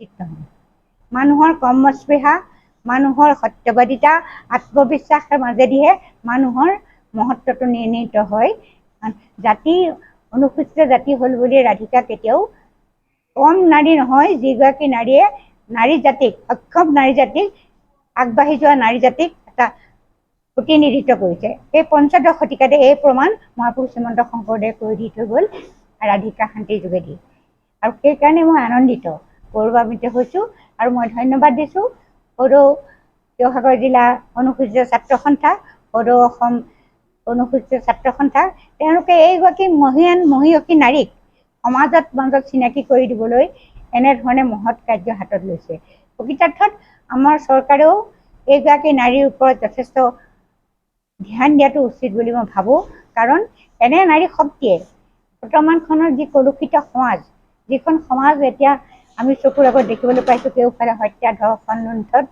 উচিত নহয়। মানুহৰ কৰ্মস্পৃহা, মানুহৰ সত্যবাদিতা, আত্মবিশ্বাসৰ মাজেদিহে মানুহৰ মহত্বটো নিৰ্ণীত হয়। জাতি অনুসূচিত জাতি হ'ল বুলি ৰাধিকা কেতিয়াও কম নাৰী নহয়, যিগৰাকী নাৰীয়ে নাৰী জাতিক, সক্ষম নাৰী জাতিক, আগবাঢ়ি যোৱা নাৰী জাতিক এটা প্ৰতিনিধিত্ব কৰিছে। এই পঞ্চদশ শতিকাতে এই প্ৰমাণ মহাপুৰুষ শ্ৰীমন্ত শংকৰদেৱে কৰি দি থৈ গ'ল ৰাধিকা শান্তিৰ যোগেদি। আৰু সেইকাৰণে মই আনন্দিত, গৌৰৱান্বিত হৈছোঁ আৰু মই ধন্যবাদ দিছোঁ সদৌ শিৱসাগৰ জিলা অনুসূচিত ছাত্ৰ সন্থা, সদৌ অসম অনুসূচিত ছাত্ৰ সন্থা, তেওঁলোকে এইগৰাকী মহিয়সী নাৰীক মাজত চিনাকি কৰি দিবলৈ এনেধৰণে মহৎ কাৰ্য হাতত লৈছে। প্ৰকৃতাৰ্থত আমাৰ চৰকাৰেও এইগৰাকী নাৰীৰ ওপৰত যথেষ্ট ধ্যান দিয়াটো উচিত বুলি মই ভাবোঁ। কাৰণ এনে নাৰী শক্তিয়ে বৰ্তমানখনৰ যি কলুষিত সমাজ, যিখন সমাজ এতিয়া আমি চকুৰ আগত দেখিবলৈ পাইছোঁ, কেওফালে হত্যা, ধৰ্ষণ, লুণ্ঠন,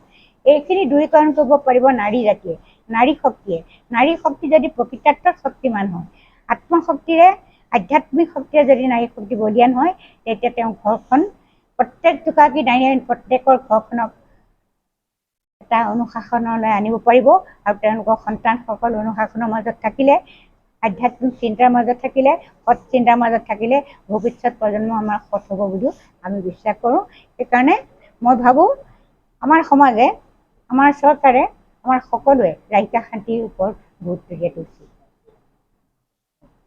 এইখিনি দূৰীকৰণ কৰিব পাৰিব নাৰী জাতিয়ে, নাৰী শক্তিয়ে। নাৰী শক্তি যদি প্ৰকৃতাৰ্থত শক্তিমান হয়, আত্মশক্তিৰে, আধ্যাত্মিক শক্তিৰে যদি নাৰী শক্তি বলীয়ান হয়, তেতিয়া তেওঁ ঘৰখন, প্ৰত্যেকগৰাকী নাৰীয়ে প্ৰত্যেকৰ ঘৰখনক এটা অনুশাসনলৈ আনিব পাৰিব আৰু তেওঁলোকৰ সন্তানসকল অনুশাসনৰ মাজত থাকিলে, আধ্যাত্মিক চিন্তাৰ মাজত থাকিলে, সৎ চিন্তাৰ মাজত থাকিলে ভৱিষ্যত প্ৰজন্ম আমাৰ সৎ হ'ব বুলিও আমি বিশ্বাস কৰোঁ। সেইকাৰণে মই ভাবোঁ আমাৰ সমাজে, আমাৰ চৰকাৰে, আমাৰ সকলোৱে ৰাধিকা শান্তিৰ ওপৰত গুৰুত্ব দিয়াটো উচিত।